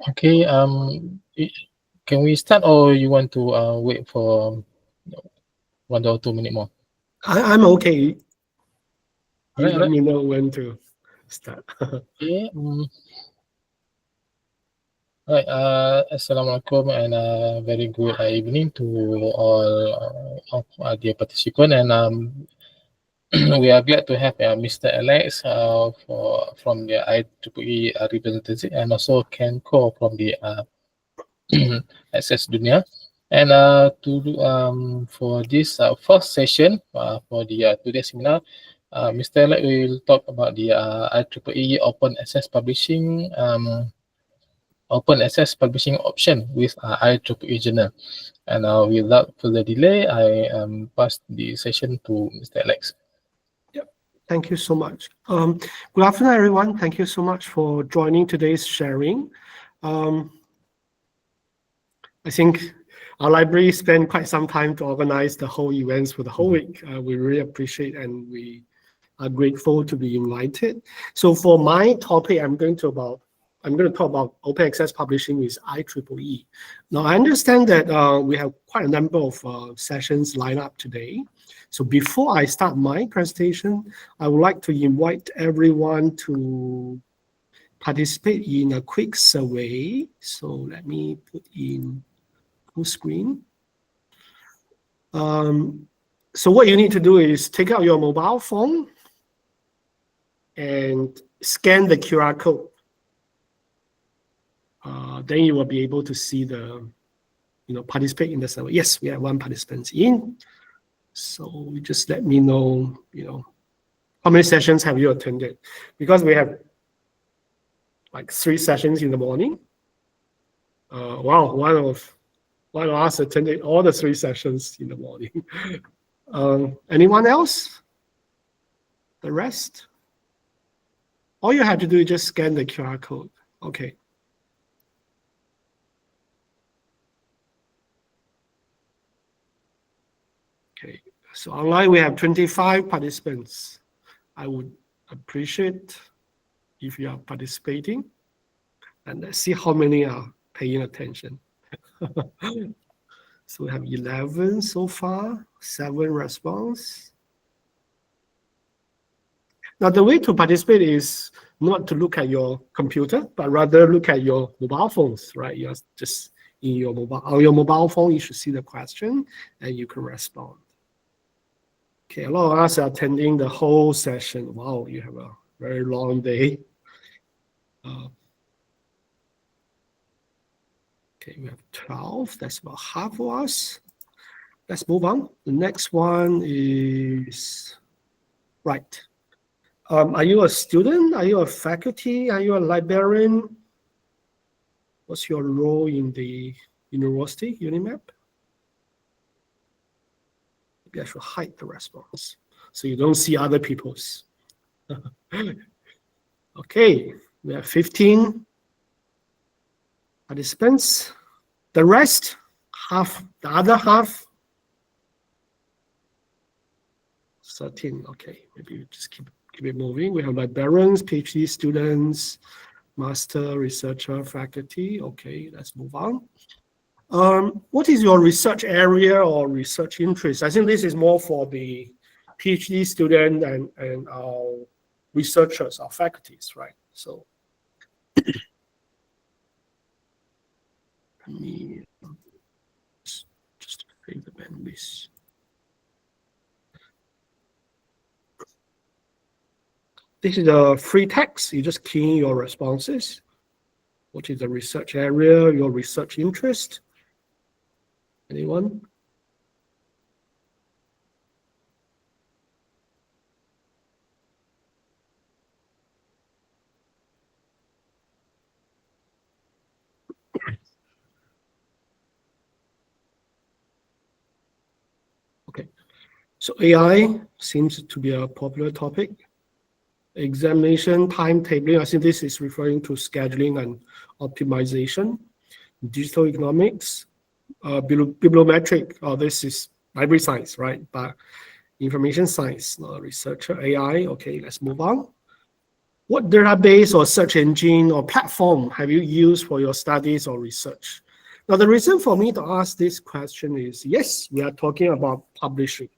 Okay. Can we start, or you want to wait for 1 or 2 minutes more? I'm okay. You let Alright. me know when to start. Okay. Alright. Assalamualaikum, and very good evening to all of dear participants. And we are glad to have Mr. Alex from the IEEE representative, and also Ken Ko from the Access Dunia. And for this first session for the today's seminar, Mr. Alex will talk about the IEEE open access publishing option with IEEE Journal. And without further delay, I pass the session to Mr. Alex. Yep. Thank you so much. Good afternoon, everyone. Thank you so much for joining today's sharing. I think our library spent quite some time to organize the whole events for the whole week. We really appreciate, and we are grateful to be invited. So for my topic, I'm going to talk about open access publishing with IEEE. Now, I understand that we have quite a number of sessions lined up today. So before I start my presentation, I would like to invite everyone to participate in a quick survey. So let me put in full screen. So what you need to do is take out your mobile phone and scan the QR code. Then you will be able to see the, participate in the survey. Yes, we have one participant in. So just let me know, how many sessions have you attended? Because we have like 3 sessions in the morning. Wow, one of us attended all the 3 sessions in the morning. Anyone else? The rest? All you have to do is just scan the QR code. Okay. Okay, so online we have 25 participants. I would appreciate if you are participating, and let's see how many are paying attention. So we have 11 so far, 7 response. Now the way to participate is not to look at your computer, but rather look at your mobile phones, right? You're just in your mobile phone, you should see the question and you can respond. Okay, a lot of us are attending the whole session. Wow, you have a very long day. Okay, we have 12. That's about half of us. Let's move on. The next one is, right. Are you a student? Are you a faculty? Are you a librarian? What's your role in the university, UNIMAP? Maybe I should hide the response so you don't see other people's. Okay, we have 15 participants. The rest, the other half, 13. Okay, maybe we just keep it moving. We have librarians, PhD students, master, researcher, faculty. Okay, let's move on. What is your research area or research interest? I think this is more for the PhD student and our researchers, our faculties, right? So let me just fade the bandwidth. This is a free text. You just key in your responses. What is the research area, your research interest? Anyone? Okay, so AI seems to be a popular topic. Examination, timetabling, I think this is referring to scheduling and optimization. Digital economics, bibliometric, this is library science, right? But information science, researcher, AI, okay, let's move on. What database or search engine or platform have you used for your studies or research? Now, the reason for me to ask this question is, yes, we are talking about publishing.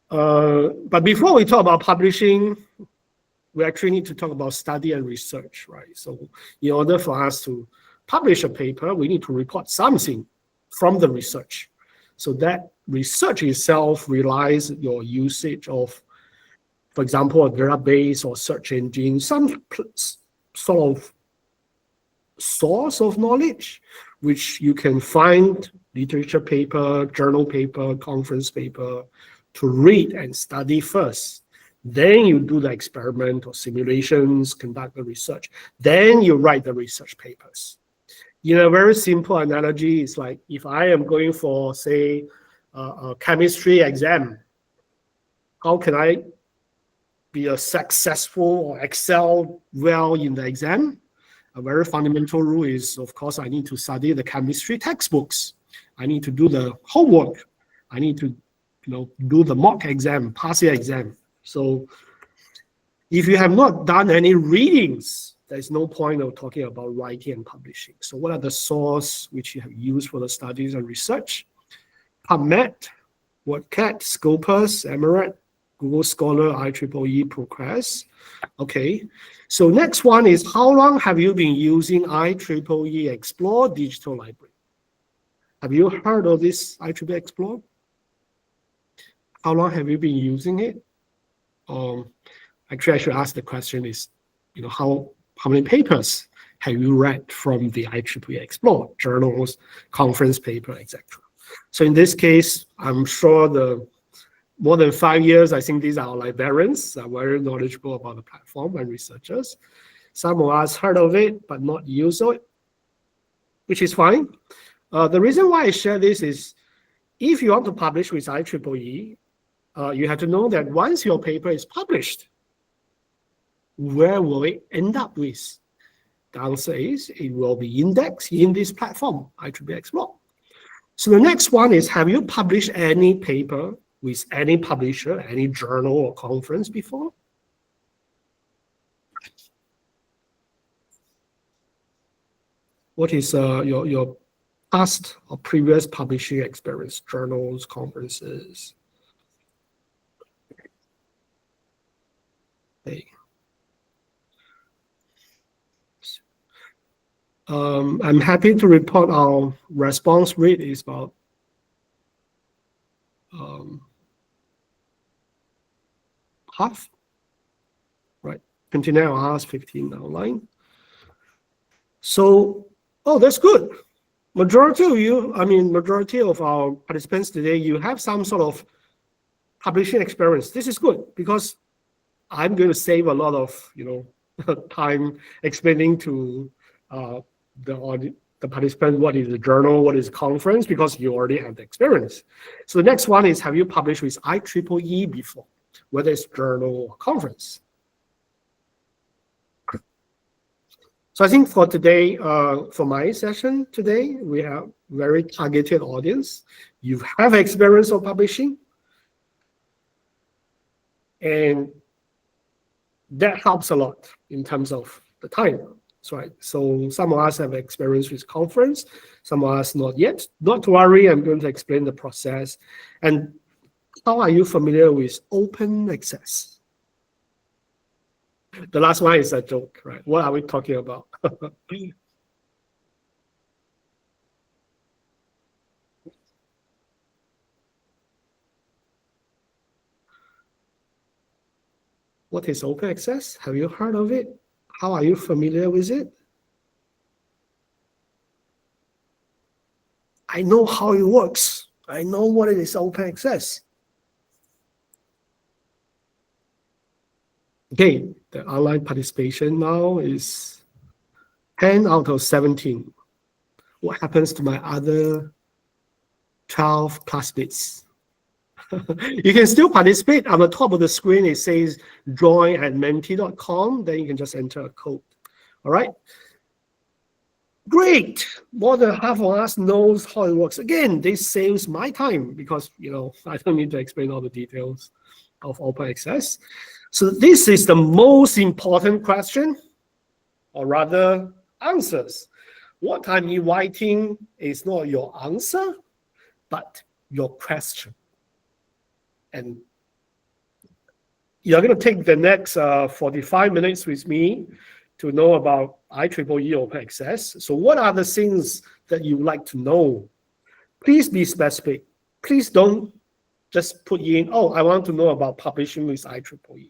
But before we talk about publishing, we actually need to talk about study and research, right? So in order for us to publish a paper, we need to report something from the research. So that research itself relies on your usage of, for example, a database or search engine, some sort of source of knowledge, which you can find literature paper, journal paper, conference paper to read and study first. Then you do the experiment or simulations, conduct the research. Then you write the research papers. In a very simple analogy, it's like if I am going for, say, a chemistry exam, how can I be a successful or excel well in the exam? A very fundamental rule is, of course, I need to study the chemistry textbooks. I need to do the homework. I need to, do the mock exam, pass the exam. So if you have not done any readings, there's no point of talking about writing and publishing. So what are the sources which you have used for the studies and research? PubMed, WordCat, Scopus, Emerald, Google Scholar, IEEE, Progress. Okay, so next one is, how long have you been using IEEE Explore Digital Library? Have you heard of this IEEE Explore? How long have you been using it? Actually, I should ask the question is, how many papers have you read from the IEEE Explore, journals, conference paper, etc. So in this case, I'm sure the more than 5 years, I think these are librarians, are very knowledgeable about the platform and researchers. Some of us heard of it, but not used it, which is fine. The reason why I share this is, if you want to publish with IEEE, you have to know that once your paper is published, where will it end up with? The answer is, it will be indexed in this platform, IEEE Explore. So the next one is, have you published any paper with any publisher, any journal or conference before? What is your past or previous publishing experience, journals, conferences? Okay. I'm happy to report our response rate is about half, right? 29 hours, 15 online. So, that's good. Majority of our participants today, you have some sort of publishing experience. This is good because I'm going to save a lot of, time explaining to the participant what is a journal, what is a conference, because you already have the experience. So the next one is, have you published with IEEE before, whether it's journal or conference? So I think for today, for my session today, we have very targeted audience. You have experience of publishing, and that helps a lot in terms of the time. That's right. So some of us have experience with conference, some of us not yet. Not to worry, I'm going to explain the process. And how are you familiar with open access? The last one is a joke, right? What are we talking about? What is open access? Have you heard of it? How are you familiar with it? I know how it works. I know what it is open access. Okay, the online participation now is 10 out of 17. What happens to my other 12 classmates? You can still participate. On the top of the screen, it says join@menti.com. Then you can just enter a code. All right. Great. More than half of us knows how it works. Again, this saves my time because, I don't need to explain all the details. of open access. So this is the most important question, or rather answers. What I'm inviting is not your answer, but your question. And you're going to take the next 45 minutes with me to know about IEEE open access. So what are the things that you would like to know? Please be specific. Please don't just put in, oh, I want to know about publishing with IEEE.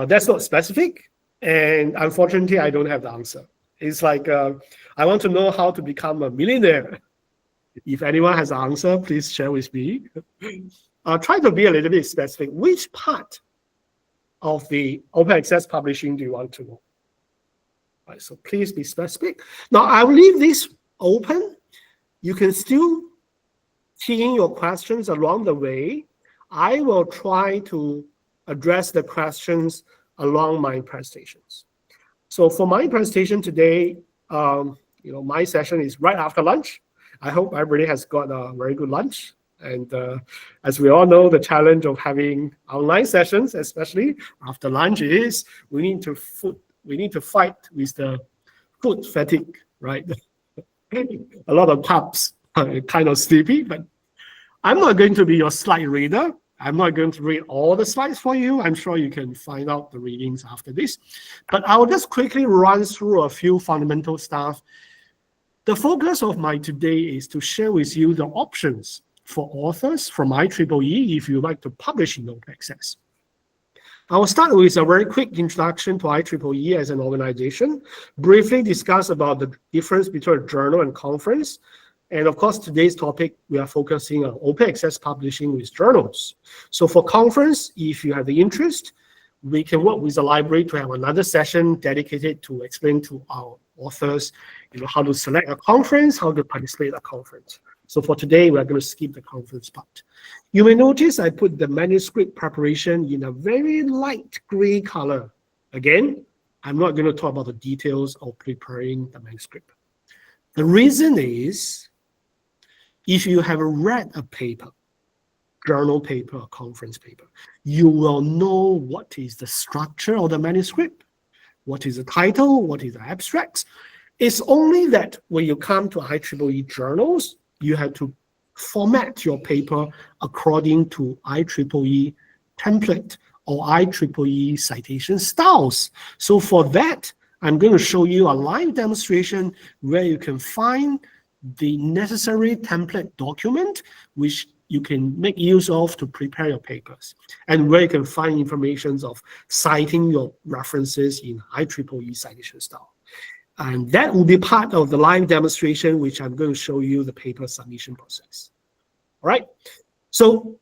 That's not specific. And unfortunately, I don't have the answer. It's like, I want to know how to become a millionaire. If anyone has an answer, please share with me. Try to be a little bit specific. Which part of the open access publishing do you want to know? Right, so please be specific. Now, I will leave this open. You can still key in your questions along the way. I will try to address the questions along my presentations. So for my presentation today, my session is right after lunch. I hope everybody has got a very good lunch. And as we all know, the challenge of having online sessions, especially after lunch, is we need to fight with the food fatigue, right? A lot of pubs are kind of sleepy, but I'm not going to be your slide reader. I'm not going to read all the slides for you. I'm sure you can find out the readings after this. But I'll just quickly run through a few fundamental stuff. The focus of my today is to share with you the options for authors from IEEE if you like to publish in open access. I will start with a very quick introduction to IEEE as an organization, briefly discuss about the difference between a journal and conference. And of course, today's topic, we are focusing on open access publishing with journals. So for conference, if you have the interest, we can work with the library to have another session dedicated to explain to our authors, how to select a conference, how to participate in a conference. So for today, we're going to skip the conference part. You may notice I put the manuscript preparation in a very light gray color. Again, I'm not going to talk about the details of preparing the manuscript. The reason is, if you have read a paper, journal paper, or conference paper, you will know what is the structure of the manuscript, what is the title, what is the abstracts. It's only that when you come to IEEE journals, you have to format your paper according to IEEE template or IEEE citation styles. So for that, I'm going to show you a live demonstration where you can find the necessary template document, which you can make use of to prepare your papers, and where you can find information of citing your references in IEEE citation style. And that will be part of the live demonstration, which I'm going to show you the paper submission process. All right. So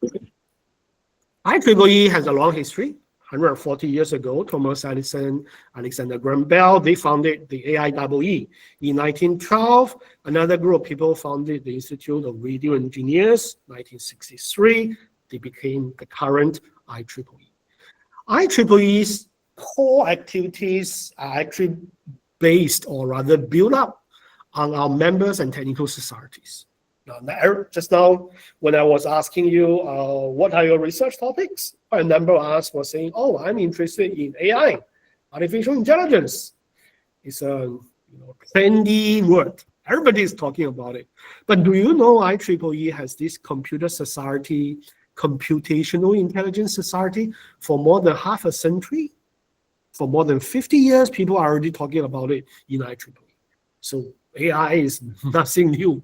IEEE has a long history. 140 years ago, Thomas Edison, Alexander Graham Bell, they founded the IEEE. In 1912, another group of people founded the Institute of Radio Engineers. 1963, they became the current IEEE. IEEE's core activities are actually based, or rather built up, on our members and technical societies. Now, just now, when I was asking you, what are your research topics? A number of us were saying, oh, I'm interested in AI, artificial intelligence. It's a trendy word. Everybody is talking about it. But do you know IEEE has this computer society, computational intelligence society, for more than half a century? For more than 50 years, people are already talking about it in IEEE. So AI is nothing new.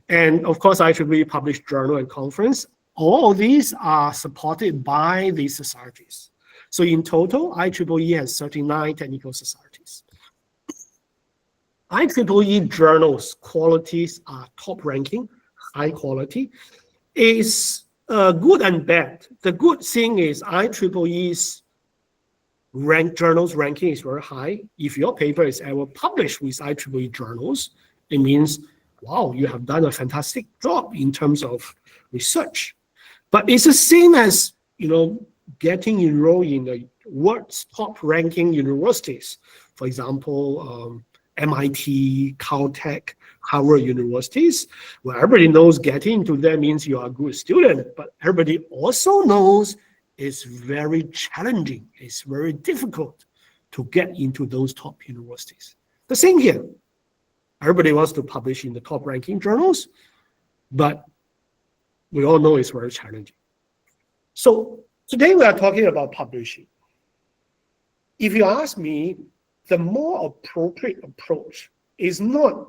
And of course, IEEE published journal and conference. All of these are supported by these societies. So in total, IEEE has 39 technical societies. IEEE journals qualities are top ranking, high quality. Is good and bad. The good thing is IEEE's journals ranking is very high. If your paper is ever published with IEEE journals, it means, wow, you have done a fantastic job in terms of research. But it's the same as, getting enrolled in the world's top ranking universities. For example, MIT, Caltech, Harvard universities, where everybody knows getting into there means you are a good student, but everybody also knows it's very challenging, it's very difficult to get into those top universities. The same here. Everybody wants to publish in the top ranking journals, but we all know it's very challenging. So today we are talking about publishing. If you ask me, the more appropriate approach is not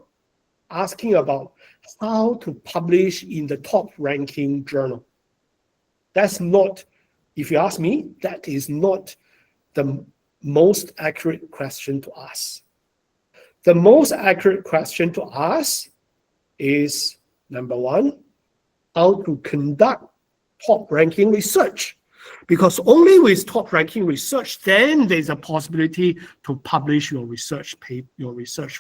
asking about how to publish in the top ranking journal. That's not, if you ask me, that is not the most accurate question to ask. The most accurate question to ask is, number one, how to conduct top ranking research. Because only with top ranking research, then there's a possibility to publish your research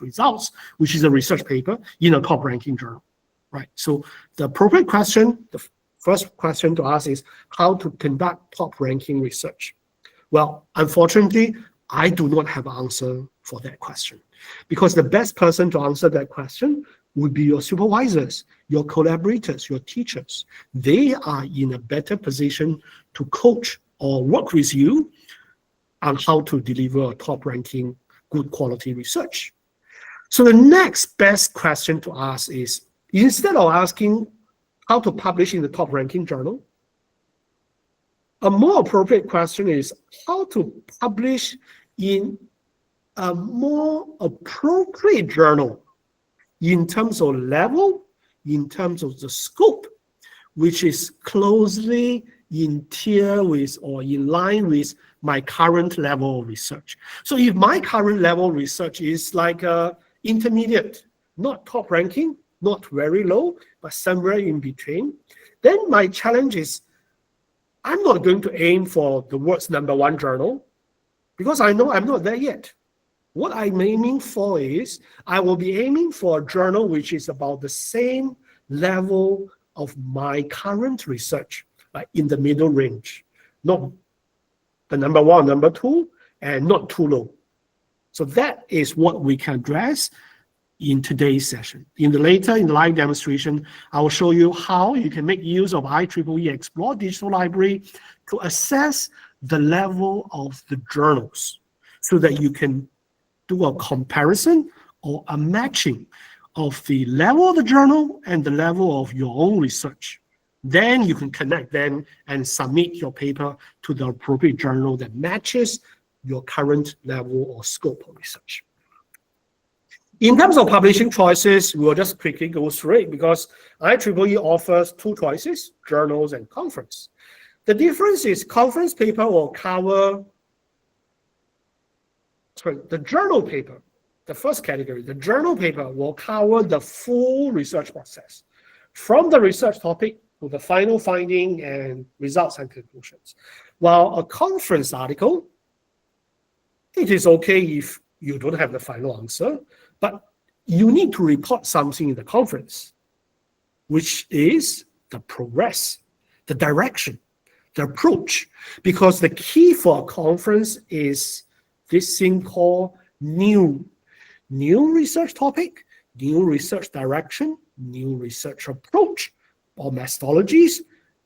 results, which is a research paper in a top ranking journal, right? So the appropriate question, the first question to ask is how to conduct top ranking research. Well, unfortunately, I do not have an answer for that question, because the best person to answer that question would be your supervisors, your collaborators, your teachers. They are in a better position to coach or work with you on how to deliver a top-ranking, good quality research. So the next best question to ask is, instead of asking how to publish in the top-ranking journal, a more appropriate question is how to publish in a more appropriate journal in terms of level, in terms of the scope, which is closely in tier with or in line with my current level of research. So if my current level of research is like intermediate, not top ranking, not very low, but somewhere in between, then my challenge is I'm not going to aim for the world's #1 journal, because I know I'm not there yet. What I'm aiming for is, I will be aiming for a journal which is about the same level of my current research, like in the middle range, not the #1, #2, and not too low. So that is what we can address in today's session. In the live demonstration, I will show you how you can make use of IEEE Explore Digital Library to assess the level of the journals, so that you can do a comparison or a matching of the level of the journal and the level of your own research. Then you can connect them and submit your paper to the appropriate journal that matches your current level or scope of research. In terms of publishing choices, we'll just quickly go through it, because IEEE offers 2 choices, journals and conference. The difference is conference paper will cover, the journal paper, the first category, the journal paper will cover the full research process, from the research topic to the final finding and results and conclusions. While a conference article, it is okay if you don't have the final answer, but you need to report something in the conference, which is the progress, the direction, the approach, because the key for a conference is this thing called new research topic, new research direction, new research approach or methodologies,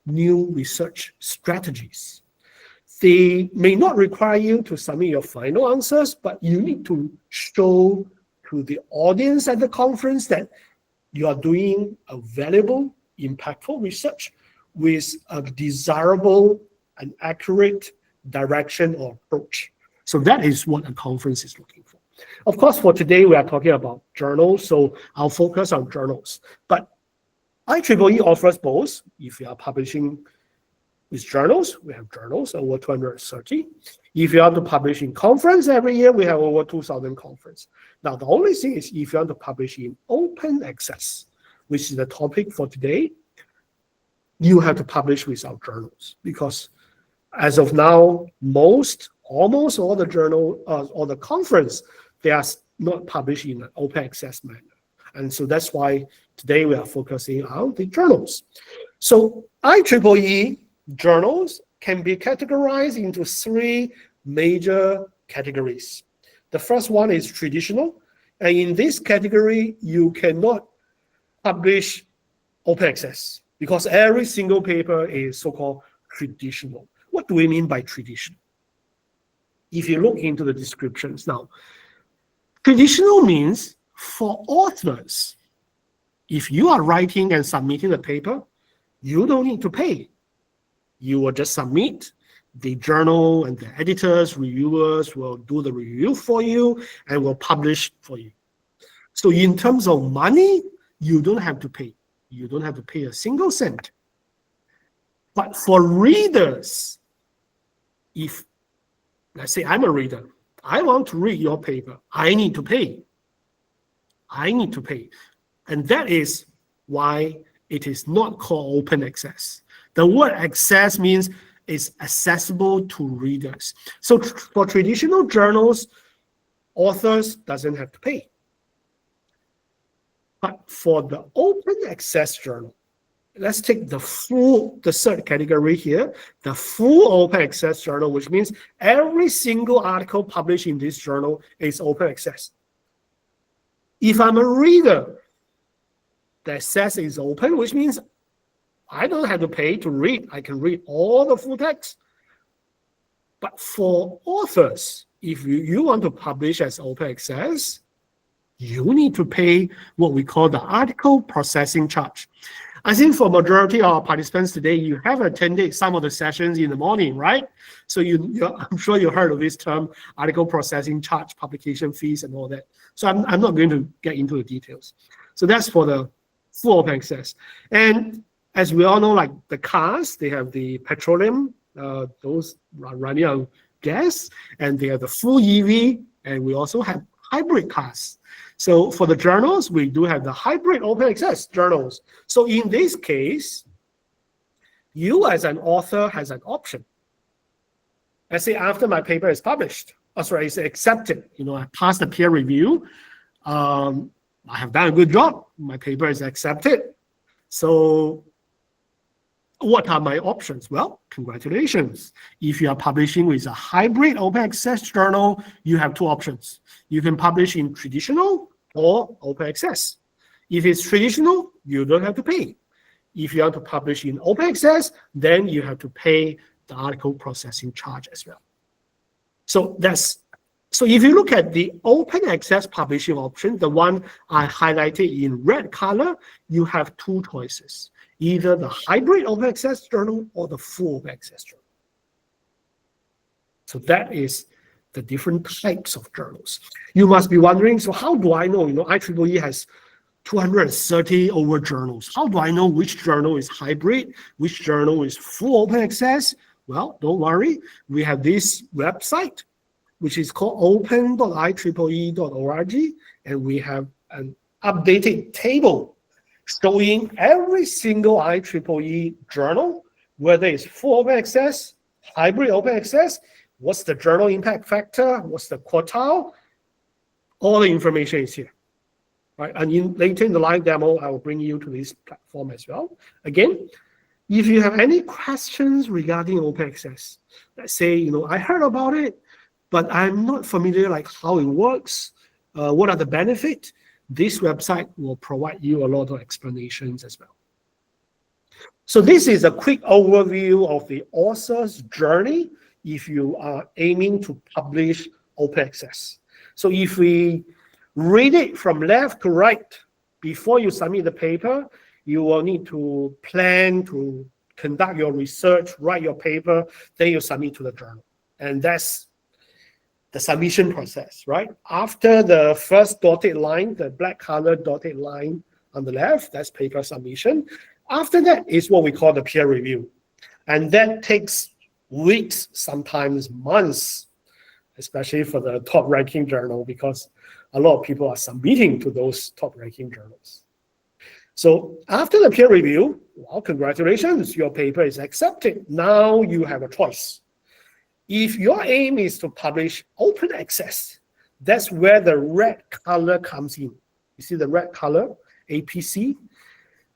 new research strategies. They may not require you to submit your final answers, but you need to show to the audience at the conference that you are doing a valuable, impactful research with a desirable and accurate direction or approach. So that is what a conference is looking for. Of course, for today, we are talking about journals, so I'll focus on journals. But IEEE offers both. If you are publishing with journals, we have journals, over 230. If you want to publish in conference every year, we have over 2,000 conference. Now, the only thing is, if you want to publish in open access, which is the topic for today, you have to publish with our journals, because as of now, almost all the journal or the conference, they are not published in an open access manner. And so that's why today we are focusing on the journals. So IEEE journals can be categorized into 3 major categories. The first one is traditional. And in this category, you cannot publish open access because every single paper is so-called traditional. What do we mean by traditional? If you look into the descriptions now, traditional means for authors, if you are writing and submitting the paper, you don't need to pay. You will just submit. The journal and the editors, reviewers will do the review for you and will publish for you. So in terms of money, you don't have to pay. You don't have to pay a single cent. But for readers, if, let's say I'm a reader, I want to read your paper, I need to pay. I need to pay. And that is why it is not called open access. The word access means it's accessible to readers. So for traditional journals, authors doesn't have to pay. But for the open access journal, let's take the third category here, the full open access journal, which means every single article published in this journal is open access. If I'm a reader, the access is open, which means I don't have to pay to read. I can read all the full text. But for authors, if you want to publish as open access, you need to pay what we call the article processing charge. I think for majority of our participants today, you have attended some of the sessions in the morning, right? So I'm sure you heard of this term, article processing charge, publication fees, and all that. So I'm not going to get into the details. So that's for the full open access. And as we all know, like the cars, they have the petroleum, those running on gas, and they have the full EV, and we also have hybrid cars. So for the journals, we do have the hybrid open access journals. So in this case, you as an author has an option. Let's say after my paper is published, it's accepted, I passed the peer review, I have done a good job, my paper is accepted. So what are my options? Well, congratulations. If you are publishing with a hybrid open access journal, you have two options. You can publish in traditional or open access. If it's traditional, you don't have to pay. If you want to publish in open access, then you have to pay the article processing charge as well. So if you look at the open access publishing option, the one I highlighted in red color, you have two choices. Either the hybrid open access journal or the full open access journal. So that is the different types of journals. You must be wondering, so how do I know? IEEE has 230 over journals. How do I know which journal is hybrid, which journal is full open access? Well, don't worry. We have this website, which is called open.ieee.org, and we have an updated table showing every single IEEE journal, whether it's full open access, hybrid open access, what's the journal impact factor, what's the quartile, all the information is here. Right? And later in the live demo, I will bring you to this platform as well. Again, if you have any questions regarding open access, let's say, I heard about it, but I'm not familiar like how it works, what are the benefits, this website will provide you a lot of explanations as well. So this is a quick overview of the author's journey if you are aiming to publish open access. So if we read it from left to right, before you submit the paper, you will need to plan to conduct your research, write your paper, then you submit to the journal. And that's the submission process, right? After the first dotted line, the black color dotted line on the left, that's paper submission. After that is what we call the peer review. And that takes weeks, sometimes months, especially for the top ranking journal, because a lot of people are submitting to those top ranking journals. So after the peer review, well, congratulations, your paper is accepted. Now you have a choice. If your aim is to publish open access, that's where the red color comes in. You see the red color, APC?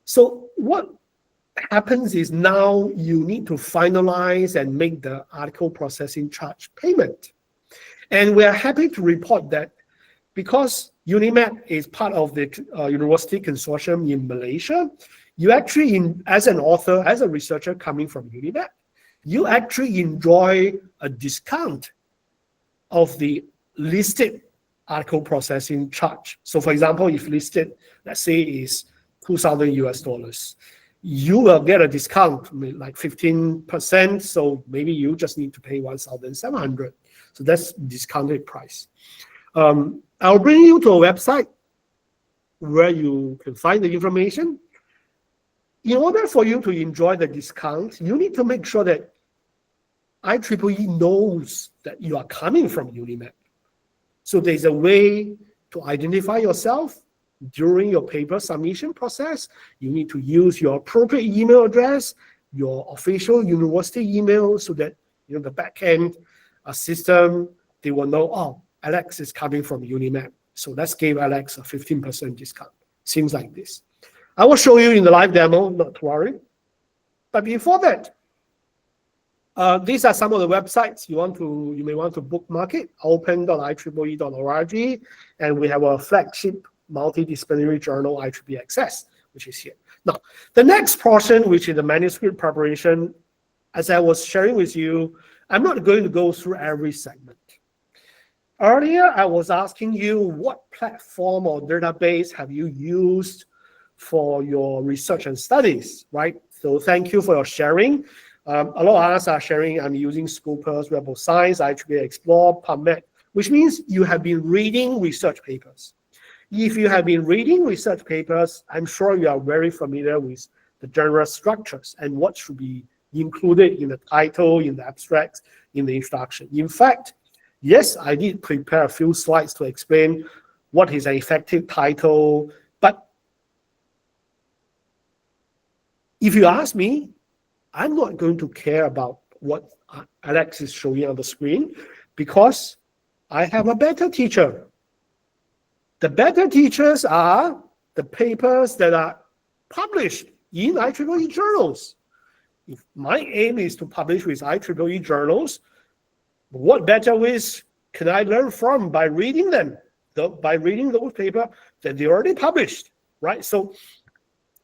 So what happens is now you need to finalize and make the article processing charge payment. And we are happy to report that because UNIMAP is part of the university consortium in Malaysia. You actually, as an author, as a researcher coming from UNIMAP, you actually enjoy a discount of the listed article processing charge. So for example, if listed, let's say is $2,000, you will get a discount like 15%. So maybe you just need to pay 1,700. So that's discounted price. I'll bring you to a website where you can find the information. In order for you to enjoy the discount, you need to make sure that IEEE knows that you are coming from UNIMAP. So there's a way to identify yourself during your paper submission process. You need to use your appropriate email address, your official university email, so that the back-end system, they will know, oh, Alex is coming from UNIMAP. So let's give Alex a 15% discount. Seems like this. I will show you in the live demo, not to worry. But before that, these are some of the websites you may want to bookmark it. open.ieee.org, and we have a flagship multidisciplinary journal, IEEE Access, which is here. Now, the next portion, which is the manuscript preparation, as I was sharing with you, I'm not going to go through every segment. Earlier, I was asking you what platform or database have you used for your research and studies, right? So thank you for your sharing. A lot of us are sharing, I'm using Scopus, Web of Science, IEEE Explore, PubMed, which means you have been reading research papers. If you have been reading research papers, I'm sure you are very familiar with the general structures and what should be included in the title, in the abstracts, in the introduction. In fact, yes, I did prepare a few slides to explain what is an effective title, but if you ask me, I'm not going to care about what Alex is showing on the screen because I have a better teacher. The better teachers are the papers that are published in IEEE journals. If my aim is to publish with IEEE journals, what better ways can I learn from by reading them, by reading those papers that they already published, right? So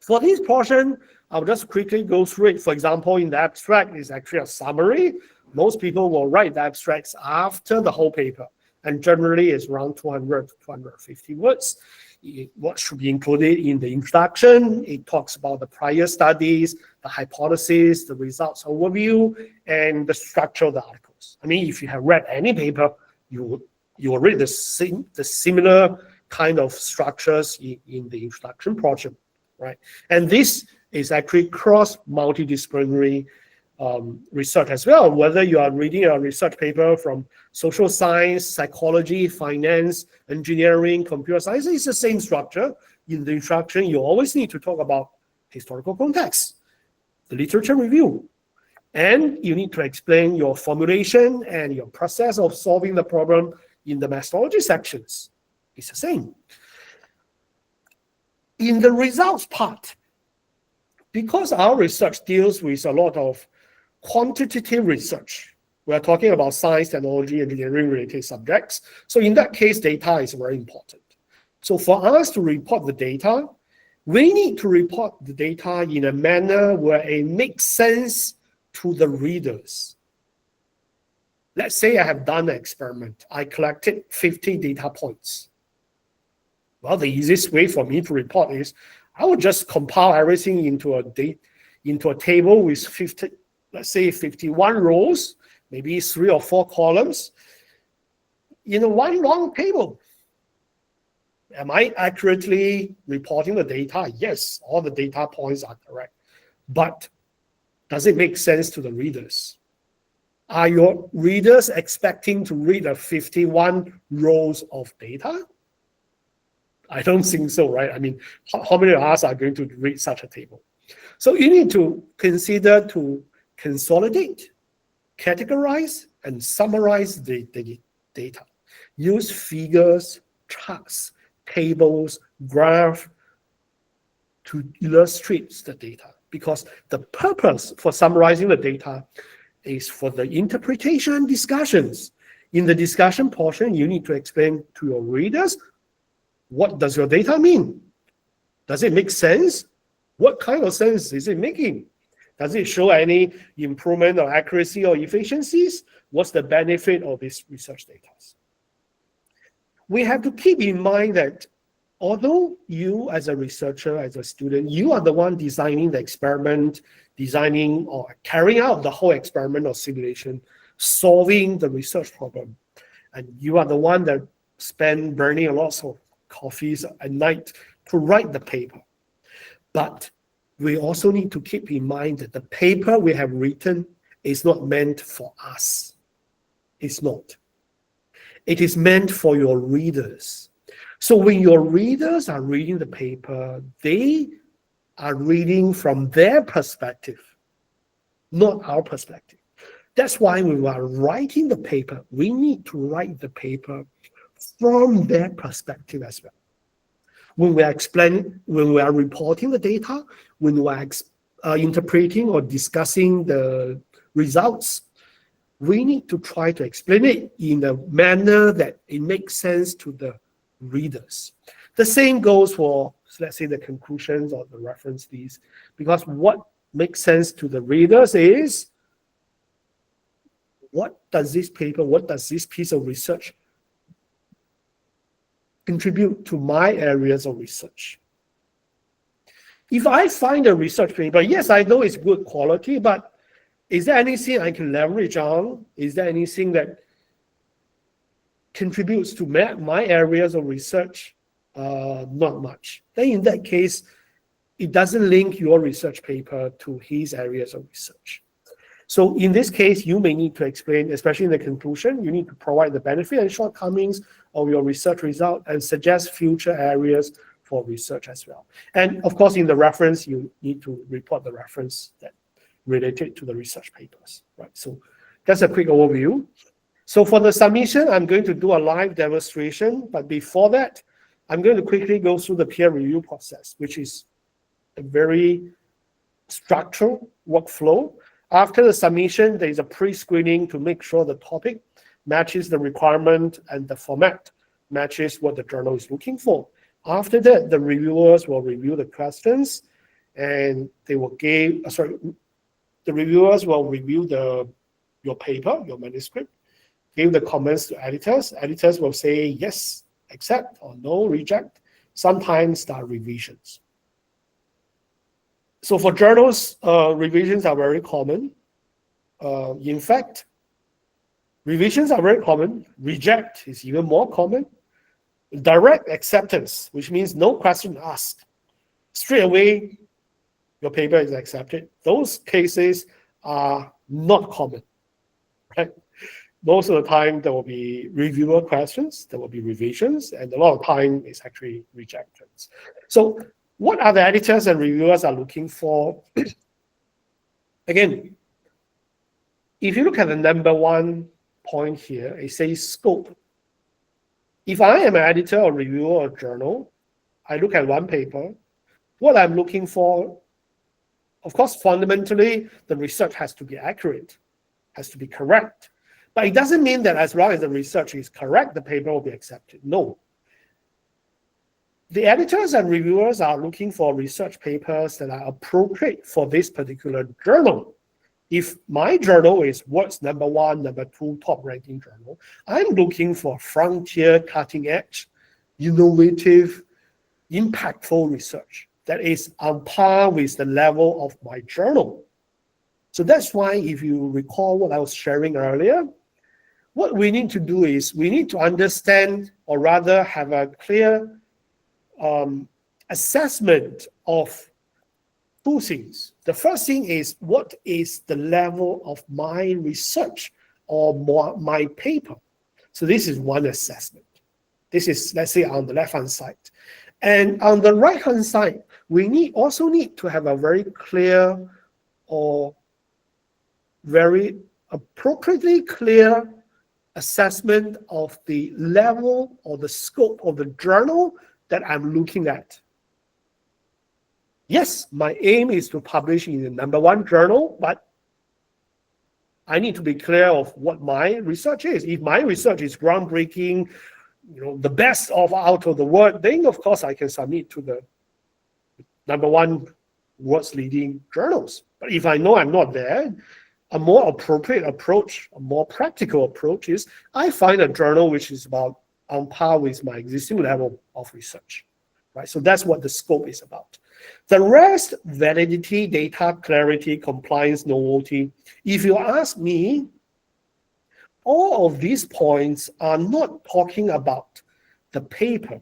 for this portion, I'll just quickly go through it. For example, in the abstract is actually a summary. Most people will write the abstracts after the whole paper, and generally it's around 200 to 250 words. What should be included in the introduction? It talks about the prior studies, the hypothesis, the results overview, and the structure of the articles. I mean, if you have read any paper, you will read the similar kind of structures in the introduction portion, right? And this is actually cross multidisciplinary research as well. Whether you are reading a research paper from social science, psychology, finance, engineering, computer science, it's the same structure. In the introduction, you always need to talk about historical context, the literature review, and you need to explain your formulation and your process of solving the problem in the methodology sections. It's the same. In the results part, because our research deals with a lot of quantitative research, we're talking about science, technology, engineering related subjects. So in that case, data is very important. So for us to report the data, we need to report the data in a manner where it makes sense to the readers. Let's say I have done an experiment. I collected 50 data points. Well, the easiest way for me to report is I would just compile everything into a table with 50, let's say 51 rows, maybe 3 or 4 columns, in one long table. Am I accurately reporting the data? Yes, all the data points are correct. But does it make sense to the readers? Are your readers expecting to read a 51 rows of data? I don't think so, right? I mean, how many of us are going to read such a table? So you need to consider to consolidate, categorize, and summarize the data. Use figures, charts, tables, graphs to illustrate the data, because the purpose for summarizing the data is for the interpretation and discussions. In the discussion portion, you need to explain to your readers What does your data mean? Does it make sense? What kind of sense is it making? Does it show any improvement or accuracy or efficiencies? What's the benefit of this research data? We have to keep in mind that although you as a researcher, as a student, you are the one designing the experiment, designing or carrying out the whole experiment or simulation, solving the research problem. And you are the one that spend burning a lot of coffees at night to write the paper. But we also need to keep in mind that the paper we have written is not meant for us. It's not. It is meant for your readers. So when your readers are reading the paper, they are reading from their perspective, not our perspective. That's why when we are writing the paper, we need to write the paper from their perspective as well. When we are explaining, when we are reporting the data, when we are interpreting or discussing the results, we need to try to explain it in a manner that it makes sense to the readers. The same goes for, let's say, the conclusions or the reference piece, because what makes sense to the readers is, what does this paper, what does this piece of research contribute to my areas of research? If I find a research paper, yes, I know it's good quality, but is there anything I can leverage on? Is there anything that contributes to my areas of research? Not much. Then in that case, it doesn't link your research paper to his areas of research. So in this case, you may need to explain, especially in the conclusion, you need to provide the benefit and shortcomings of your research result and suggest future areas for research as well. And of course, in the reference, you need to report the reference that related to the research papers, right? So that's a quick overview. So for the submission, I'm going to do a live demonstration, but before that, I'm going to quickly go through the peer review process, which is a very structured workflow. After the submission, there is a pre-screening to make sure the topic matches the requirement and the format matches what the journal is looking for. After that, the reviewers will review the questions and they will give, the reviewers will review your paper, your manuscript, give the comments to editors. Editors will say yes, accept, or no, reject. Sometimes there are revisions. So for journals, revisions are very common. In fact, revisions are very common. Reject is even more common. Direct acceptance, which means no question asked. Straight away, your paper is accepted. Those cases are not common, right? Most of the time, there will be reviewer questions, there will be revisions, and a lot of time is actually rejections. So what are the editors and reviewers are looking for? Again, if you look at the number one point here, it says scope. If I am an editor or reviewer of a journal, I look at one paper, what I'm looking for, of course, fundamentally, the research has to be accurate, has to be correct. But it doesn't mean that as long as the research is correct, the paper will be accepted. No. The editors and reviewers are looking for research papers that are appropriate for this particular journal. If my journal is world's number one, number two top ranking journal, I'm looking for frontier, cutting edge, innovative, impactful research that is on par with the level of my journal. So that's why, if you recall what I was sharing earlier, what we need to do is we need to understand, or rather have a clear assessment of two things. The first thing is, what is the level of my research or my paper? So this is one assessment. This is, let's say, on the left-hand side. And on the right-hand side, we also need to have a very clear or very appropriately clear assessment of the level or the scope of the journal that I'm looking at. Yes, my aim is to publish in the number one journal, but I need to be clear of what my research is. If my research is groundbreaking, the best out of the word, then of course I can submit to the #1 world's leading journals. But if I know I'm not there, a more appropriate approach, a more practical approach is I find a journal which is about on par with my existing level of research, right? So that's what the scope is about. The rest, validity, data, clarity, compliance, novelty. If you ask me, all of these points are not talking about the paper.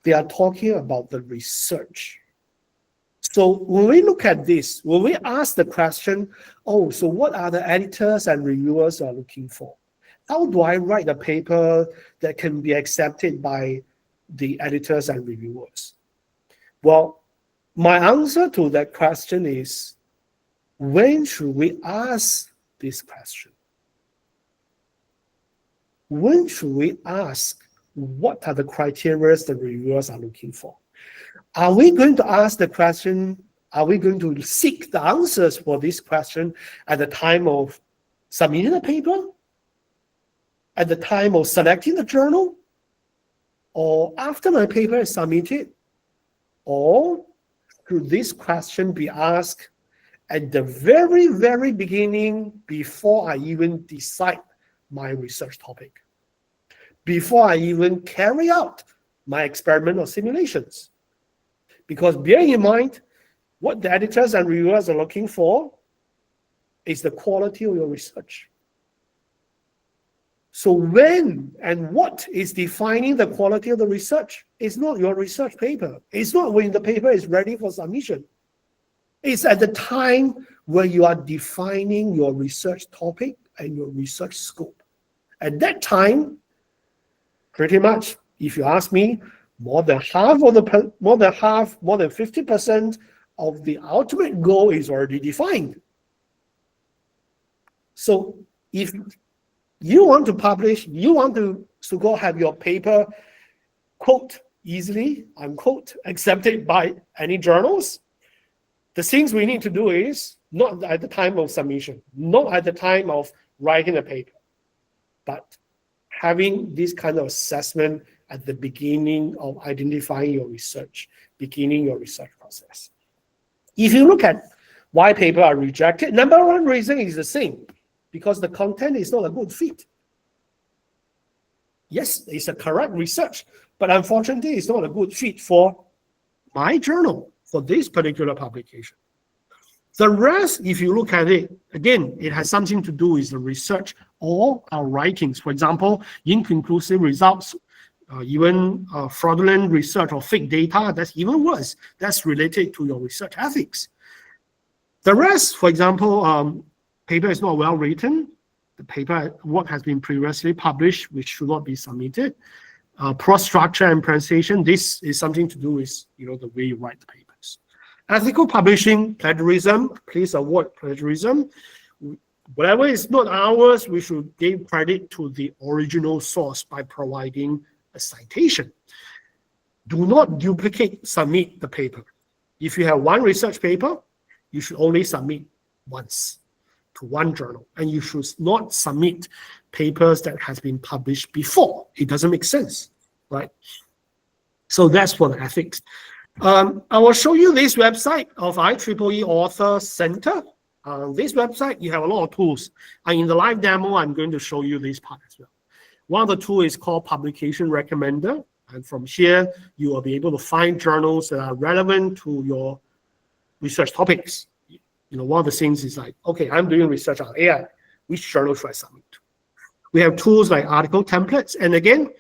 They are talking about the research. So when we look at this, when we ask the question, oh, so what are the editors and reviewers are looking for? How do I write a paper that can be accepted by the editors and reviewers? Well, my answer to that question is, when should we ask this question? When should we ask what are the criteria the reviewers are looking for? Are we going to ask the question, are we going to seek the answers for this question at the time of submitting the paper? At the time of selecting the journal? Or after my paper is submitted? Or should this question be asked at the very, very beginning before I even decide my research topic? Before I even carry out my experiment or simulations? Because bearing in mind, what the editors and reviewers are looking for is the quality of your research. So when and what is defining the quality of the research? It's not your research paper. It's not when the paper is ready for submission. It's at the time where you are defining your research topic and your research scope. At that time, pretty much, if you ask me, more than 50% of the ultimate goal is already defined. So if you want to publish, you want to go have your paper, quote, easily, unquote, accepted by any journals, the things we need to do is not at the time of submission, not at the time of writing a paper, but having this kind of assessment at the beginning of identifying your research, beginning your research process. If you look at why papers are rejected, #1 reason is the same, because the content is not a good fit. Yes, it's a correct research, but unfortunately, it's not a good fit for my journal, for this particular publication. The rest, if you look at it, again, it has something to do with the research or our writings. For example, inconclusive results, even fraudulent research or fake data, that's even worse. That's related to your research ethics. The rest, for example, paper is not well written. The paper, what has been previously published, which should not be submitted. Poor structure and presentation, this is something to do with the way you write the papers. Ethical publishing, plagiarism, please avoid plagiarism. Whatever is not ours, we should give credit to the original source by providing a citation. Do not duplicate, submit the paper. If you have one research paper, you should only submit once to one journal, and you should not submit papers that has been published before. It doesn't make sense, right? So that's for the ethics. I will show you this website of IEEE Author Center. This website, you have a lot of tools. And in the live demo, I'm going to show you this part as well. One of the tools is called Publication Recommender. And from here, you will be able to find journals that are relevant to your research topics. One of the things is like, okay, I'm doing research on AI. Which journal should I submit to? We have tools like article templates. And again,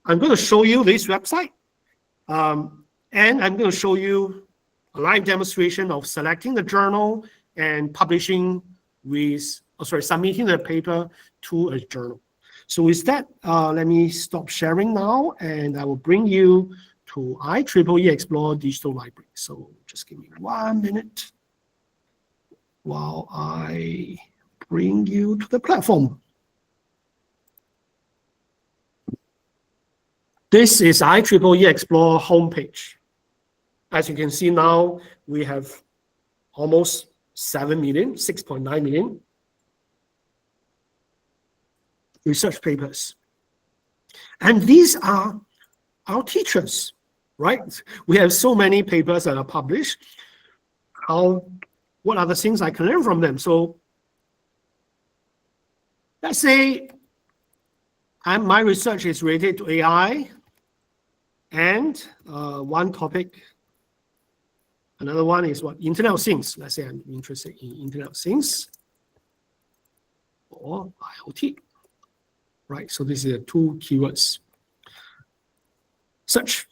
I'm going to show you this website. And I'm going to show you a live demonstration of selecting the journal and publishing submitting the paper to a journal. So with that, let me stop sharing now, and I will bring you to IEEE Explore Digital Library. So just give me 1 minute while I bring you to the platform. This is IEEE Explore homepage. As you can see now, we have almost 7 million, 6.9 million research papers. And these are our teachers, right? We have so many papers that are published. What are the things I can learn from them? So let's say my research is related to AI, and one topic, another one is what? Internet of Things. Let's say I'm interested in Internet of Things or IoT, right? So these are two keywords. Search.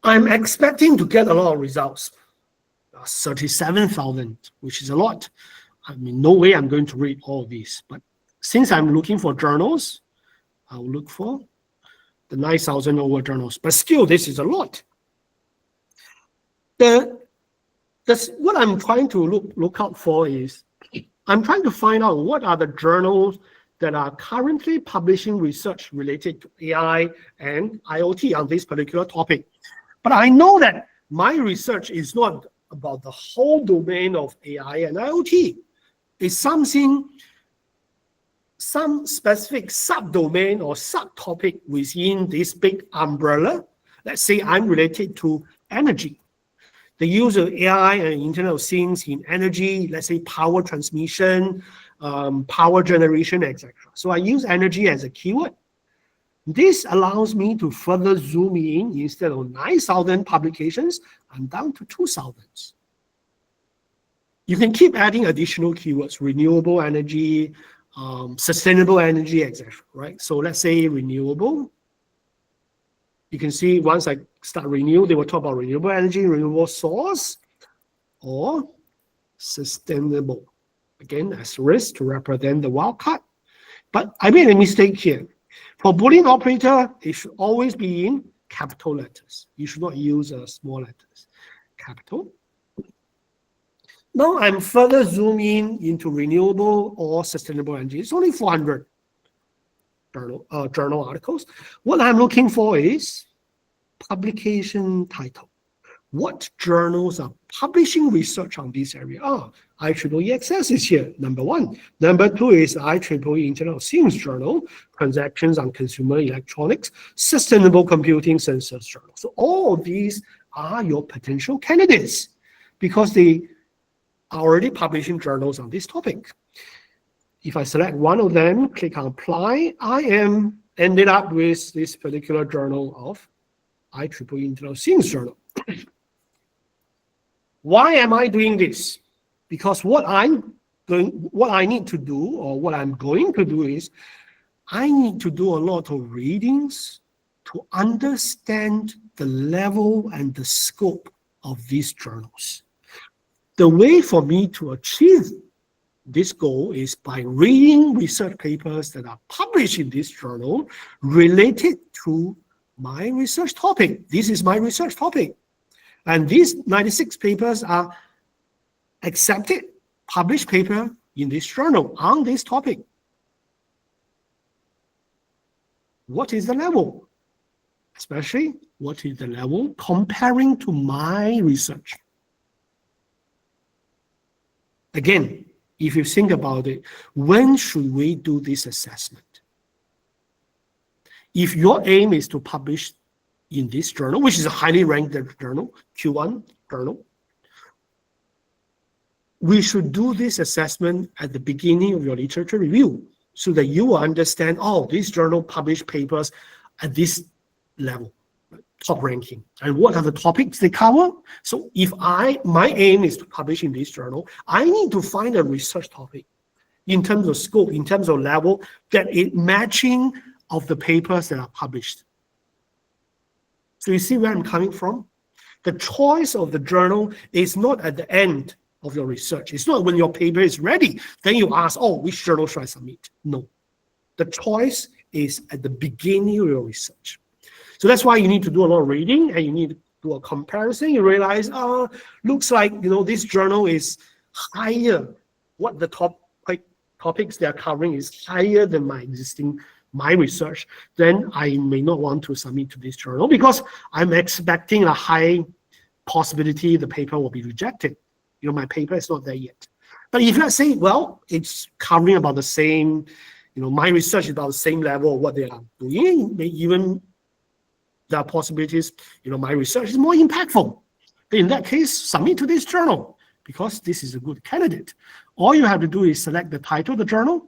I'm expecting to get a lot of results. 37,000, which is a lot. I mean, no way I'm going to read all of these. But since I'm looking for journals, I'll look for the 9,000 over journals. But still, this is a lot. What I'm trying to look out for is, I'm trying to find out what are the journals that are currently publishing research related to AI and IoT on this particular topic. But I know that my research is not about the whole domain of AI and IoT. It's some specific subdomain or subtopic within this big umbrella. Let's say I'm related to energy. The use of AI and Internet of Things in energy, let's say power transmission, power generation, etc. So I use energy as a keyword. This allows me to further zoom in. Instead of 9,000 publications, I'm down to 2,000. You can keep adding additional keywords, renewable energy, sustainable energy, etc. Right? So let's say renewable. You can see once I start renew, they will talk about renewable energy, renewable source, or sustainable. Again, asterisk to represent the wildcard. But I made a mistake here. For Boolean operator, it should always be in capital letters. You should not use small letters. Capital. Now I'm further zooming into renewable or sustainable energy. It's only 400 journal articles. What I'm looking for is publication title. What journals are publishing research on this area? IEEE Access is here, number one. Number two is IEEE Internet of Things Journal, Transactions on Consumer Electronics, Sustainable Computing Sensors Journal. So all of these are your potential candidates because they are already publishing journals on this topic. If I select one of them, click on apply, I am ended up with this particular journal of IEEE Internet of Things Journal. Why am I doing this? Because what I need to do, or what I'm going to do is, I need to do a lot of readings to understand the level and the scope of these journals. The way for me to achieve this goal is by reading research papers that are published in this journal related to my research topic. This is my research topic. And these 96 papers are accepted, published paper in this journal on this topic. What is the level? Especially, what is the level comparing to my research? Again, if you think about it, when should we do this assessment? If your aim is to publish in this journal, which is a highly ranked journal, Q1 journal, we should do this assessment at the beginning of your literature review so that you will understand, oh, this journal published papers at this level, top ranking, and what are the topics they cover. So if my aim is to publish in this journal, I need to find a research topic in terms of scope, in terms of level, that is matching of the papers that are published. So you see where I'm coming from? The choice of the journal is not at the end of your research. It's not when your paper is ready, then you ask, oh, which journal should I submit? No. The choice is at the beginning of your research. So that's why you need to do a lot of reading and you need to do a comparison. You realize, looks like, this journal is higher. What the topics they're covering is higher than my research, then I may not want to submit to this journal because I'm expecting a high possibility the paper will be rejected. My paper is not there yet. But if I say, well, it's covering about the same my research is about the same level of what they are doing. Even there are possibilities, my research is more impactful. In that case, submit to this journal because this is a good candidate. All you have to do is select the title of the journal.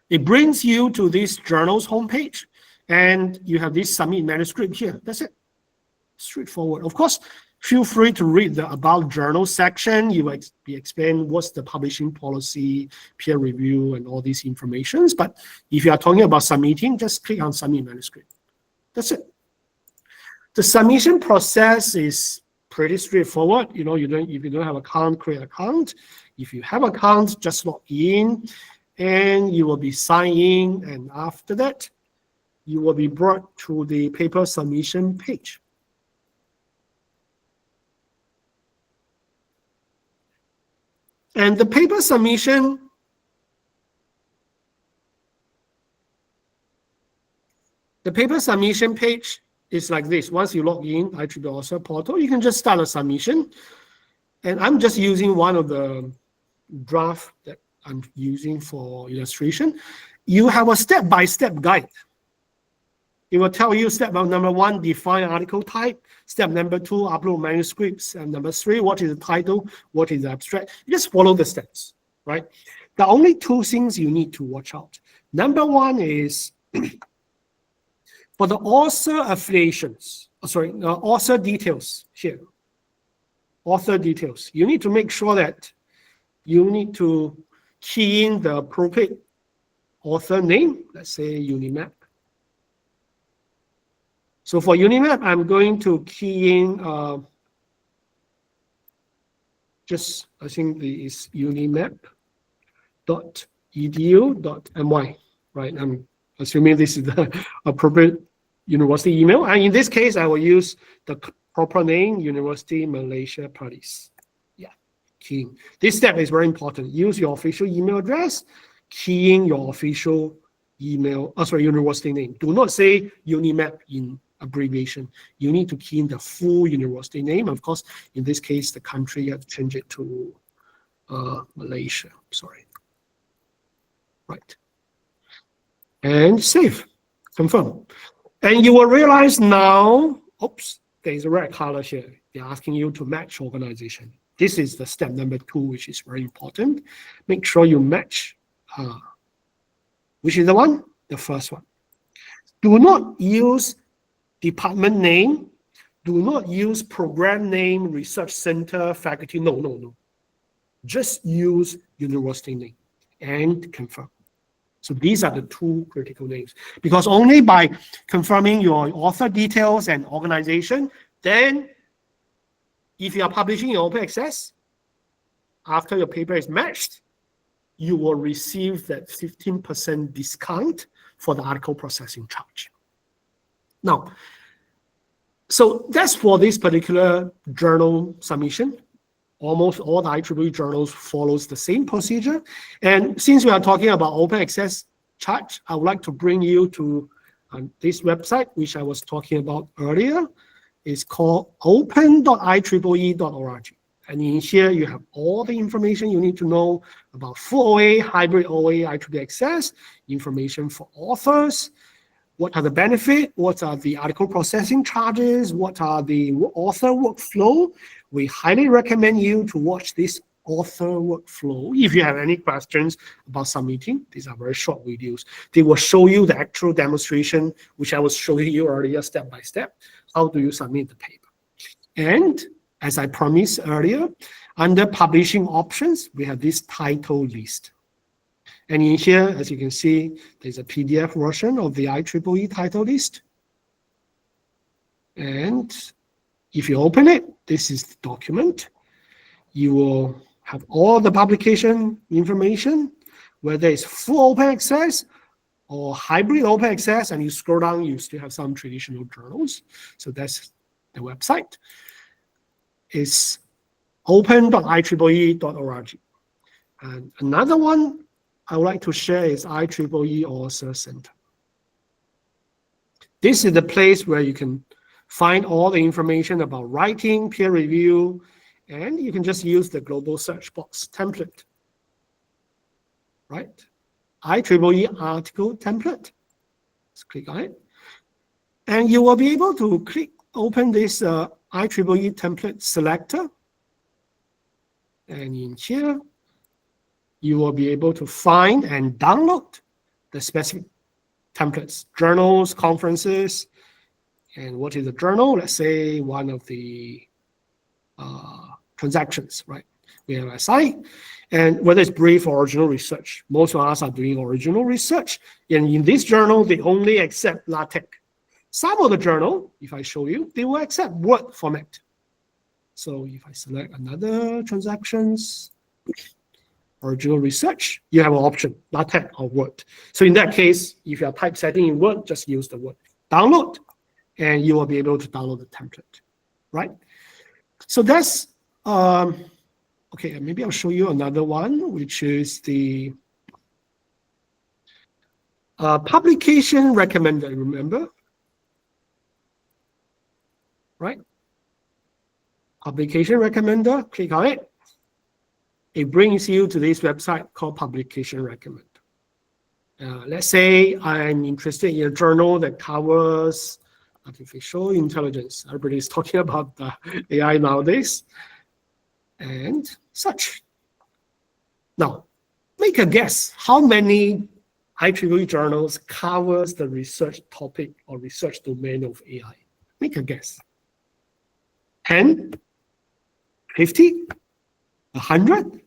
It brings you to this journal's homepage, and you have this submit manuscript here. That's it. Straightforward. Of course, feel free to read the About Journal section. You will be explained what's the publishing policy, peer review, and all these informations. But if you are talking about submitting, just click on Submit Manuscript. That's it. The submission process is pretty straightforward. If you don't have an account, create an account. If you have an account, just log in, and you will be signed in. And after that, you will be brought to the paper submission page. And the paper submission page is like this. Once you log in IEEE author portal, you can just start a submission. And I'm just using one of the draft that I'm using for illustration. You have a step-by-step guide. It will tell you step number 1, define article type. Step number 2, upload manuscripts. And number 3, what is the title? What is the abstract? You just follow the steps, right? The only 2 things you need to watch out. Number 1 is for the author affiliations, author details here. Author details. You need to make sure that you need to key in the appropriate author name, let's say Unimap. So for Unimap, I'm going to key in I think it's unimap.edu.my, right? I'm assuming this is the appropriate university email. And in this case, I will use the proper name, University Malaysia Perlis. Yeah, keying. This step is very important. Use your official email address, keying your official university name. Do not say Unimap in abbreviation. You need to key in the full university name. Of course, in this case, the country, you have to change it to Malaysia. Sorry. Right. And save. Confirm. And you will realize now, oops, there's a red color here. They're asking you to match organization. This is the step number 2, which is very important. Make sure you match. Which is the one? The first one. Do not use department name. Do not use program name, research center, faculty. No. Just use university name and confirm. So these are the 2 critical names. Because only by confirming your author details and organization, then if you are publishing in open access, after your paper is matched, you will receive that 15% discount for the article processing charge. Now, so that's for this particular journal submission. Almost all the IEEE journals follows the same procedure. And since we are talking about open access charge, I would like to bring you to this website, which I was talking about earlier. It's called open.ieee.org. And in here, you have all the information you need to know about full OA, hybrid OA, IEEE access, information for authors, what are the benefits, what are the article processing charges, what are the author workflow. We highly recommend you to watch this author workflow. If you have any questions about submitting, these are very short videos. They will show you the actual demonstration, which I was showing you earlier, step by step. How do you submit the paper? And as I promised earlier, under publishing options, we have this title list. And in here, as you can see, there's a PDF version of the IEEE title list. And if you open it, this is the document. You will have all the publication information, whether it's full open access or hybrid open access, and you scroll down, you still have some traditional journals. So that's the website. It's open.ieee.org. And another one I would like to share is IEEE Author Center. This is the place where you can find all the information about writing, peer review, and you can just use the global search box template, right? IEEE article template. Let's click on it. And you will be able to open this IEEE template selector. And in here, you will be able to find and download the specific templates, journals, conferences. And what is a journal? Let's say one of the transactions, right? We have a site, and whether it's brief or original research, most of us are doing original research. And in this journal, they only accept LaTeX. Some of the journal, if I show you, they will accept Word format. So if I select another transactions, original research, you have an option, LaTeX or Word. So in that case, if you are typesetting in Word, just use the Word. Download, and you will be able to download the template, right? So that's, okay, maybe I'll show you another one, which is the publication recommender, remember? Right? Publication recommender, click on it. It brings you to this website called Publication Recommender. Let's say I'm interested in a journal that covers artificial intelligence. Everybody's talking about the AI nowadays. And such. Now, make a guess. How many IEEE journals covers the research topic or research domain of AI? Make a guess. 10? 50? 100?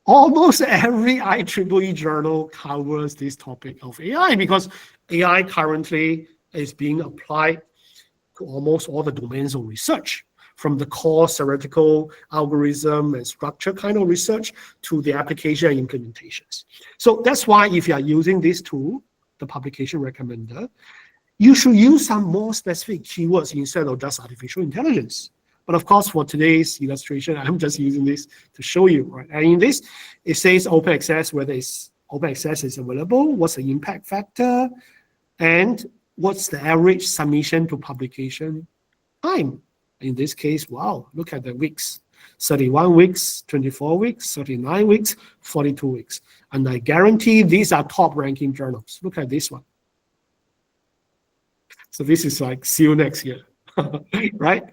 Almost every IEEE journal covers this topic of AI because AI currently is being applied to almost all the domains of research, from the core theoretical algorithm and structure kind of research to the application and implementations. So that's why if you are using this tool, the publication recommender, you should use some more specific keywords instead of just artificial intelligence. But of course, for today's illustration, I'm just using this to show you, right? And in this, it says open access, whether it's open access is available, what's the impact factor, and what's the average submission to publication time. In this case, wow, look at the weeks. 31 weeks, 24 weeks, 39 weeks, 42 weeks. And I guarantee these are top ranking journals. Look at this one. So this is like, see you next year, right?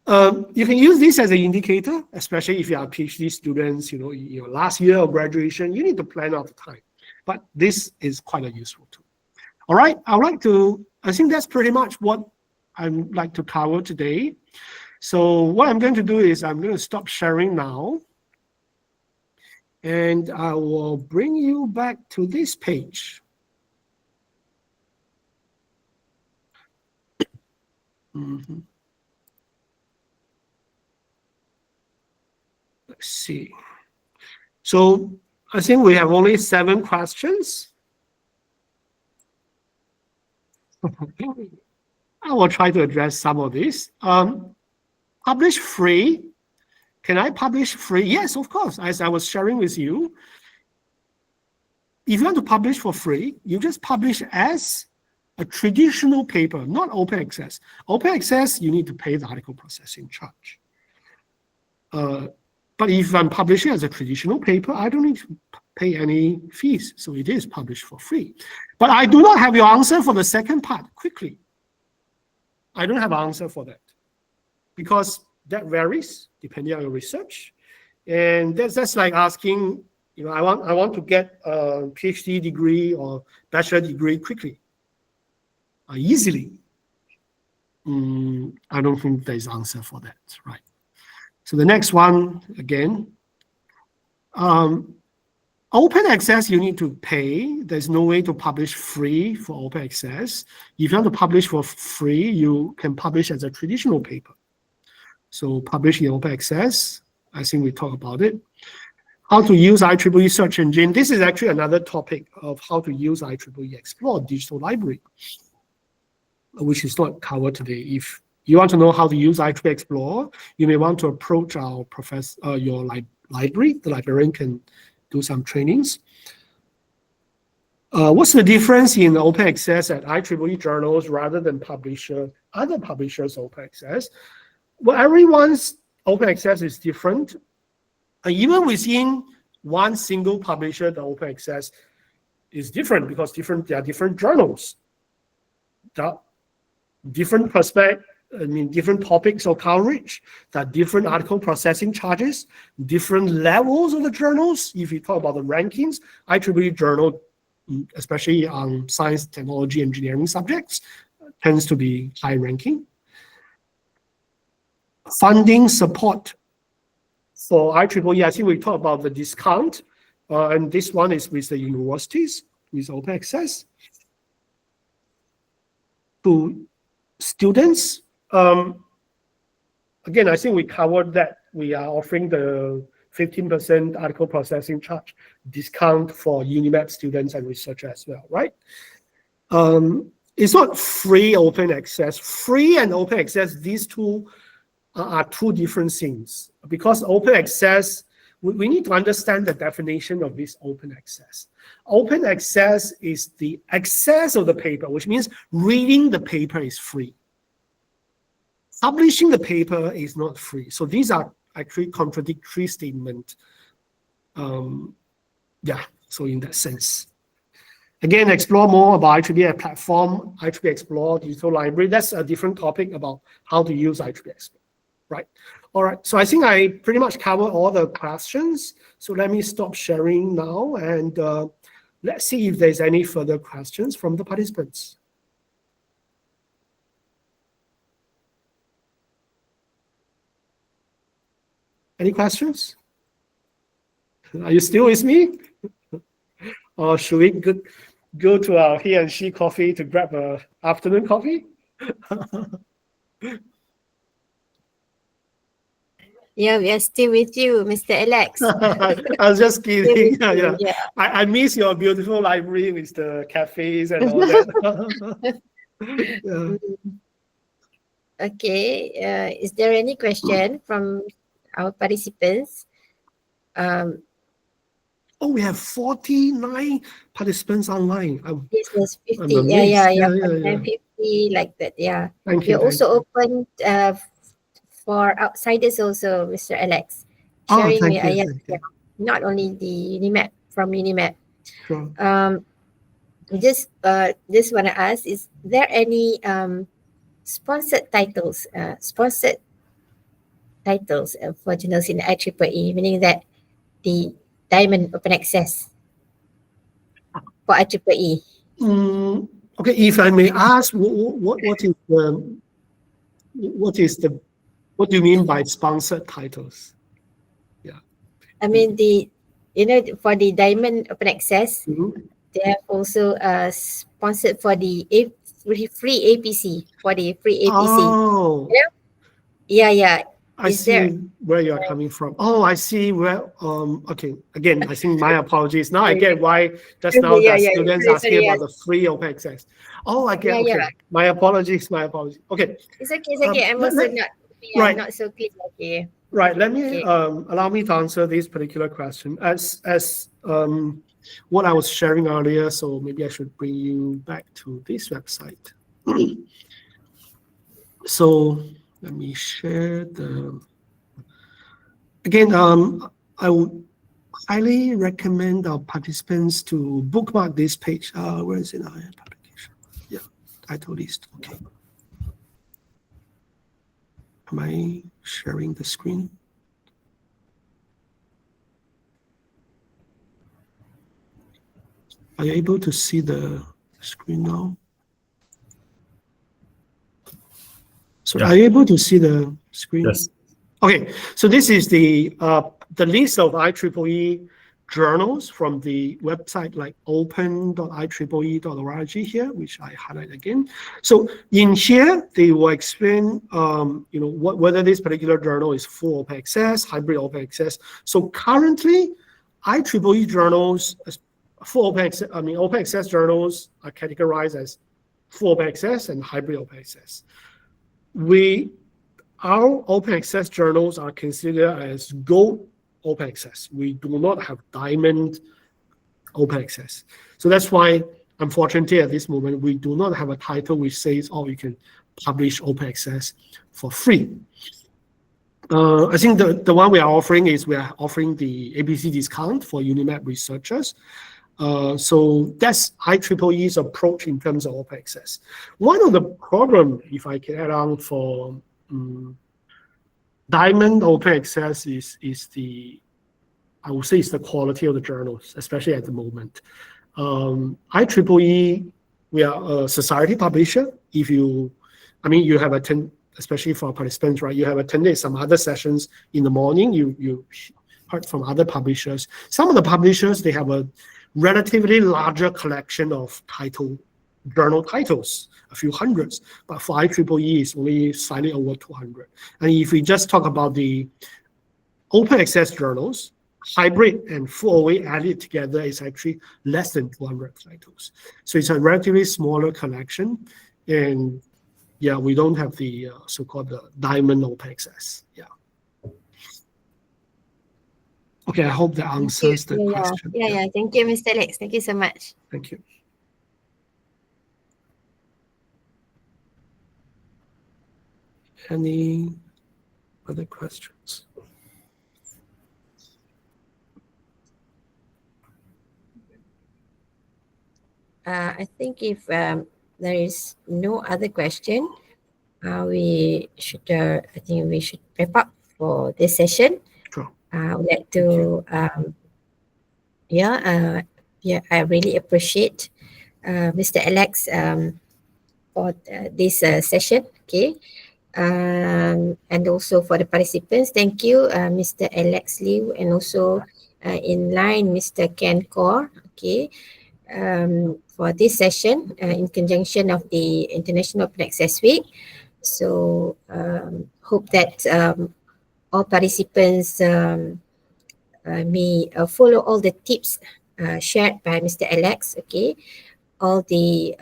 You can use this as an indicator, especially if you are PhD students, you know, your last year of graduation, you need to plan out the time. But this is quite a useful tool. All right, I think that's pretty much what I'd like to cover today. So what I'm going to do is I'm going to stop sharing now. And I will bring you back to this page. Mm-hmm. Let's see. So I think we have only 7 questions. I will try to address some of these. Publish free. Can I publish free? Yes, of course. As I was sharing with you, if you want to publish for free, you just publish as a traditional paper, not open access. Open access, you need to pay the article processing charge. But if I'm publishing as a traditional paper, I don't need to pay any fees. So it is published for free. But I do not have your answer for the second part quickly. I don't have an answer for that because that varies depending on your research. And that's like asking, you know, I want to get a PhD degree or bachelor degree quickly, easily. I don't think there's an answer for that, right? So the next one, again, open access, you need to pay. There's no way to publish free for open access. If you want to publish for free, you can publish as a traditional paper. So publish in open access, I think we talked about it. How to use IEEE search engine. This is actually another topic of how to use IEEE Explore digital library, which is not covered today. If you want to know how to use IEEE Explore, you may want to approach our professor, your library. The librarian can do some trainings. What's the difference in open access at IEEE journals rather than other publishers' open access? Well, everyone's open access is different. And even within one single publisher, the open access is different because there are different journals, different different topics of coverage, that different article processing charges, different levels of the journals. If you talk about the rankings, IEEE journal, especially on science, technology, engineering subjects, tends to be high ranking. Funding support for IEEE, I think we talked about the discount, and this one is with the universities, with open access. To students, again, I think we covered that. We are offering the 15% article processing charge discount for UNIMAP students and researchers as well, right? It's not free open access. Free and open access, these two are two different things. Because open access, we need to understand the definition of this open access. Open access is the access of the paper, which means reading the paper is free. Publishing the paper is not free. So these are actually contradictory statements. Yeah, so in that sense. Again, explore more about IEEE platform, IEEE Explore, digital library. That's a different topic about how to use IEEE Explore, right? All right, so I think I pretty much covered all the questions. So let me stop sharing now and let's see if there's any further questions from the participants. Any questions? Are you still with me? Or should we go to our he and she coffee to grab a afternoon coffee? Yeah, we are still with you, Mr. Alex. I was just kidding. Yeah. Yeah. I miss your beautiful library with the cafes and all that. Yeah. Okay. Is there any question from our participants? Oh, we have 49 participants online. This was 50. amazed. Yeah. Yeah. 50 like that. Yeah. Thank We're you. also open for outsiders also, Mr. Alex. Oh, Sharing thank you. yeah, Thank you. not only the UNIMAP from UNIMAP. Sure. Just want to ask: is there any sponsored titles for journals in IEEE, meaning that the Diamond Open Access for IEEE? Okay, if I may ask, what do you mean by sponsored titles? Yeah. I mean for the Diamond Open Access, they have also sponsored for the free APC, for the free APC. Oh. Yeah. I see where you're coming from. Oh, I see where. Okay. Again, I think my apologies. Now I get why just now the students asking about the free open access. Oh, I get. Okay. My apologies. Okay. It's okay. I'm also not so clear. Okay. Right. Let me allow me to answer this particular question as what I was sharing earlier. So maybe I should bring you back to this website. So let me share the. Again, I would highly recommend our participants to bookmark this page. Where is it? Publication. Yeah, title list. Okay. Am I sharing the screen? Are you able to see the screen now? So are you able to see the screen? Yes. Okay, so this is the list of IEEE journals from the website like open.ieee.org here, which I highlight again. So in here, they will explain, whether this particular journal is full open access, hybrid open access. So currently, IEEE journals, full open access, open access journals are categorized as full open access and hybrid open access. Our open access journals are considered as gold open access. We do not have diamond open access. So that's why, unfortunately, at this moment, we do not have a title which says, oh, you can publish open access for free. I think the one we are offering is we are offering the ABC discount for UNIMAP researchers. So that's IEEE's approach in terms of open access. One of the problem, if I can add on for Diamond open access is the, I would say it's the quality of the journals, especially at the moment. IEEE, we are a society publisher. If you, I mean, you have attended, especially for participants, right? You have attended some other sessions in the morning. You heard from other publishers. Some of the publishers, they have a relatively larger collection of journal titles, a few hundreds, but for IEEE, it's only slightly over 200. And if we just talk about the open access journals, hybrid and full OA added together is actually less than 200 titles. So it's a relatively smaller collection, and yeah, we don't have the so-called the Diamond open access. Yeah. Okay, I hope that answers the question. Yeah. Thank you, Mr. Alex. Thank you so much. Thank you. Any other questions? I think if there is no other question, we should. I think we should wrap up for this session. Sure. I would like to. I really appreciate Mr. Alex for this session. Okay. And also for the participants, thank you, Mr. Alex Liu, and also in line, Mr. Ken Kaur. Okay. For this session in conjunction of the International Open Access Week. So hope that all participants may follow all the tips shared by Mr. Alex, okay, all the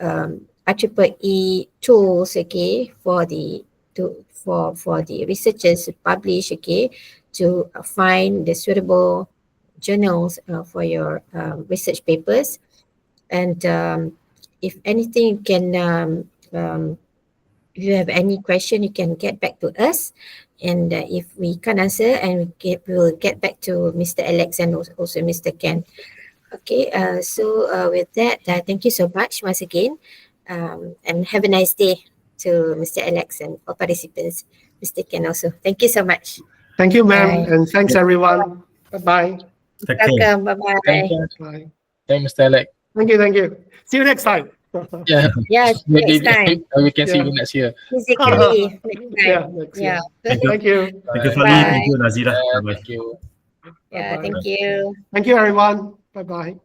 IEEE tools, okay, for the researchers to publish, okay, to find the suitable journals for your research papers. And if anything, you can, if you have any question, you can get back to us. And if we can't answer, and we will get back to Mr. Alex and also Mr. Ken. Okay, so with that, thank you so much once again. And have a nice day to Mr. Alex and all participants. Mr. Ken also. Thank you so much. Thank you, ma'am. And thanks, everyone. Bye-bye. Welcome. Bye-bye. Thank you. Bye. Thank you, Mr. Alex. Thank you. See you next time. Yeah. Yeah, Maybe next time. we can see Yeah. you next year. Physically, next time. Yeah, next year. Yeah. Thank you. Thank you, Fali. Bye. Thank you, Nazira. Yeah, Bye-bye. thank you. Yeah, Bye-bye. thank you. Thank you, everyone. Bye-bye.